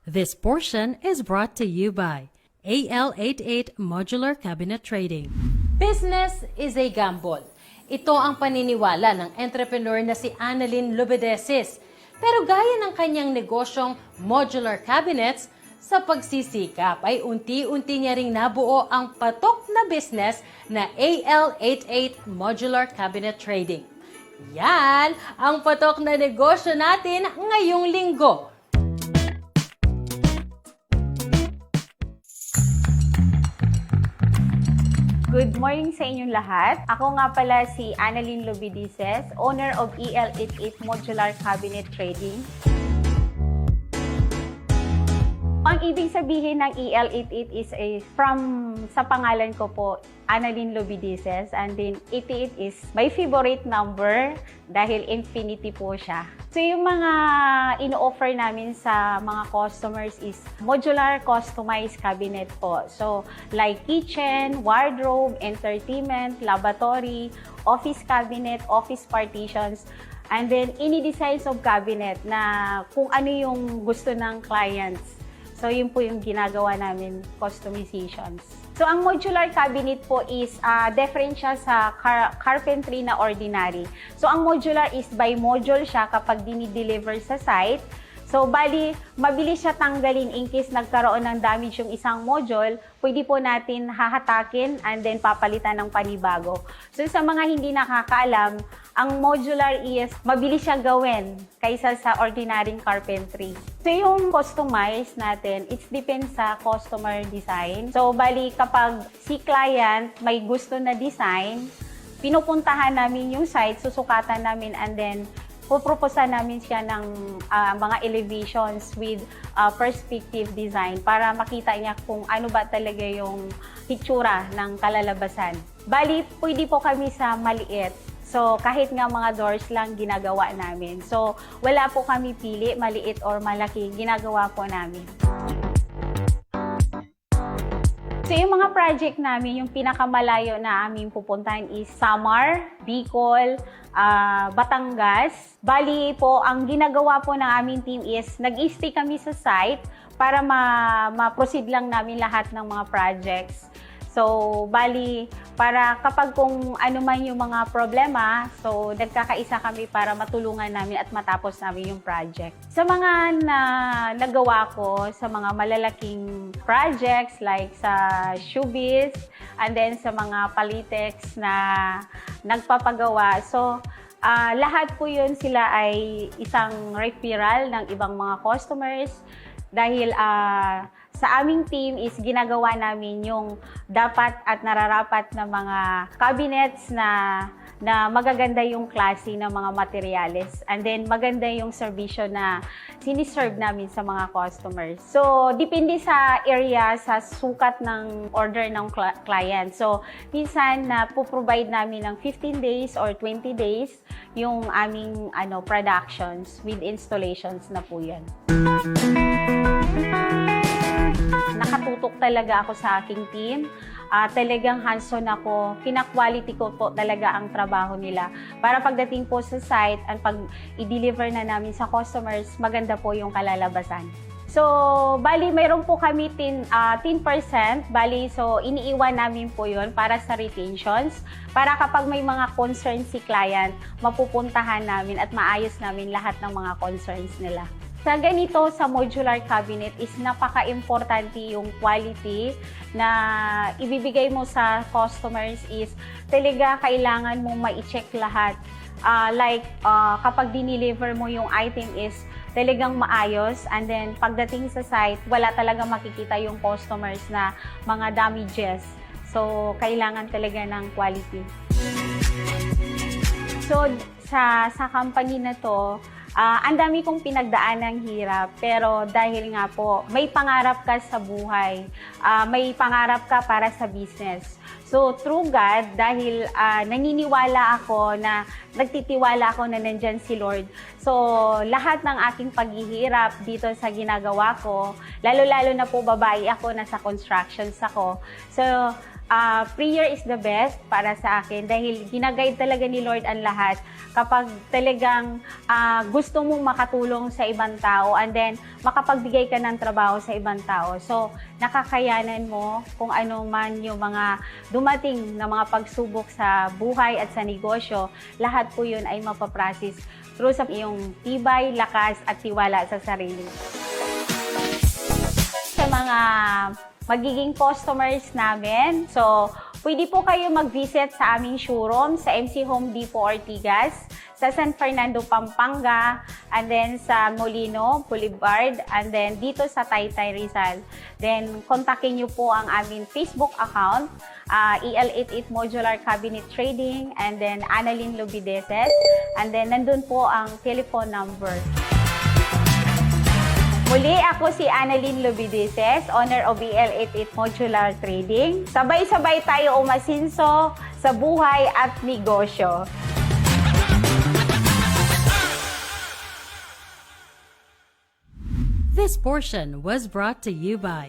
This portion is brought to you by AL88 Modular Cabinet Trading. Business is a gamble. Ito ang paniniwala ng entrepreneur na si Annalyn Lubedesis. Pero gaya ng kanyang negosyong modular cabinets, sa pagsisikap ay unti-unti niya ring nabuo ang patok na business na AL88 Modular Cabinet Trading. Yan ang patok na negosyo natin ngayong linggo. Good morning sa inyong lahat. Ako nga pala si Annalyn Lubedesis, owner of AL88 Modular Cabinet Trading. Ang ibig sabihin ng AL88 is sa pangalan ko po, Annalyn Lubedesis, and then 88 is my favorite number dahil infinity po siya. So yung mga ino-offer namin sa mga customers is modular customized cabinet po. So like kitchen, wardrobe, entertainment, lavatory, office cabinet, office partitions, and then any designs of cabinet na kung ano yung gusto ng clients. So, yun po yung ginagawa namin, customizations. So, ang modular cabinet po is different siya sa carpentry na ordinary. So, ang modular is by module siya kapag dinideliver sa site. So, bali, mabilis siya tanggalin in case nagkaroon ng damage yung isang module, pwede po natin hahatakin and then papalitan ng panibago. So, sa mga hindi nakakaalam, ang modular is mabilis siya gawin kaysa sa ordinary carpentry. So, yung customize natin, it depends sa customer design. So, bali, kapag si client may gusto na design, pinupuntahan namin yung site, susukatan namin, and then puproposan namin siya ng mga elevations with perspective design para makita niya kung ano ba talaga yung hitsura ng kalalabasan. Bali, pwede po kami sa maliit. So, kahit nga mga doors lang ginagawa namin. So, wala po kami pili, maliit or malaki, ginagawa po namin. So, yung mga project namin, yung pinakamalayo na aming pupuntahan is Samar, Bicol, Batangas. Bali po, ang ginagawa po ng aming team is nag-stay kami sa site para ma-proceed lang namin lahat ng mga projects. So, bali, para kapag kung ano man yung mga problema, so nagkakaisa kami para matulungan namin at matapos namin yung project. Sa mga nagawa ko, sa mga malalaking projects like sa showbiz, and then sa mga palitex na nagpapagawa. So, lahat po yun sila ay isang referral ng ibang mga customers dahil sa aming team is ginagawa namin yung dapat at nararapat na mga cabinets na magaganda yung klase ng mga materyales. And then maganda yung serbisyo na siniserve namin sa mga customers. So, depende sa area, sa sukat ng order ng client. So, minsan po-provide namin ng 15 days or 20 days yung aming productions with installations na po yan. Nakatutok talaga ako sa aking team. Talagang hands-on ako. Kina-quality ko po talaga ang trabaho nila. Para pagdating po sa site at pag i-deliver na namin sa customers, maganda po yung kalalabasan. So, bali, mayroon po kami 10%. Bali, so iniiwan namin po yun para sa retentions. Para kapag may mga concerns si client, mapupuntahan namin at maayos namin lahat ng mga concerns nila. Sa ganito, sa modular cabinet is napaka-importante yung quality na ibibigay mo sa customers is talaga kailangan mong ma-check lahat. Kapag dineliver mo yung item is talagang maayos, and then pagdating sa site, wala talaga makikita yung customers na mga damages. So, kailangan talaga ng quality. So, sa company na to, ang dami kong pinagdaan ng hirap, pero dahil nga po, may pangarap ka sa buhay, may pangarap ka para sa business. So, through God, dahil naniniwala ako na, nagtitiwala ako na nandyan si Lord. So, lahat ng aking paghihirap dito sa ginagawa ko, lalo-lalo na po babae ako, nasa constructions ako. So, prayer is the best para sa akin dahil ginaguide talaga ni Lord ang lahat kapag talagang gusto mong makatulong sa ibang tao and then makapagbigay ka ng trabaho sa ibang tao. So, nakakayanan mo kung ano man yung mga dumating na mga pagsubok sa buhay at sa negosyo, lahat po yun ay mapaprocess through sa iyong tibay, lakas at tiwala sa sarili. Sa mga magiging customers namin. So, pwede po kayo mag-visit sa aming showroom sa MC Home Depot Ortigas, sa San Fernando, Pampanga, and then sa Molino Boulevard, and then dito sa Taytay, Rizal. Then, kontakin nyo po ang aming Facebook account, EL88 Modular Cabinet Trading, and then Annalyn Lobideses, and then nandun po ang telephone number. Muli, ako si Annalyn Lobideses, owner of EL88 Modular Trading. Sabay-sabay tayo umasinso sa buhay at negosyo. This portion was brought to you by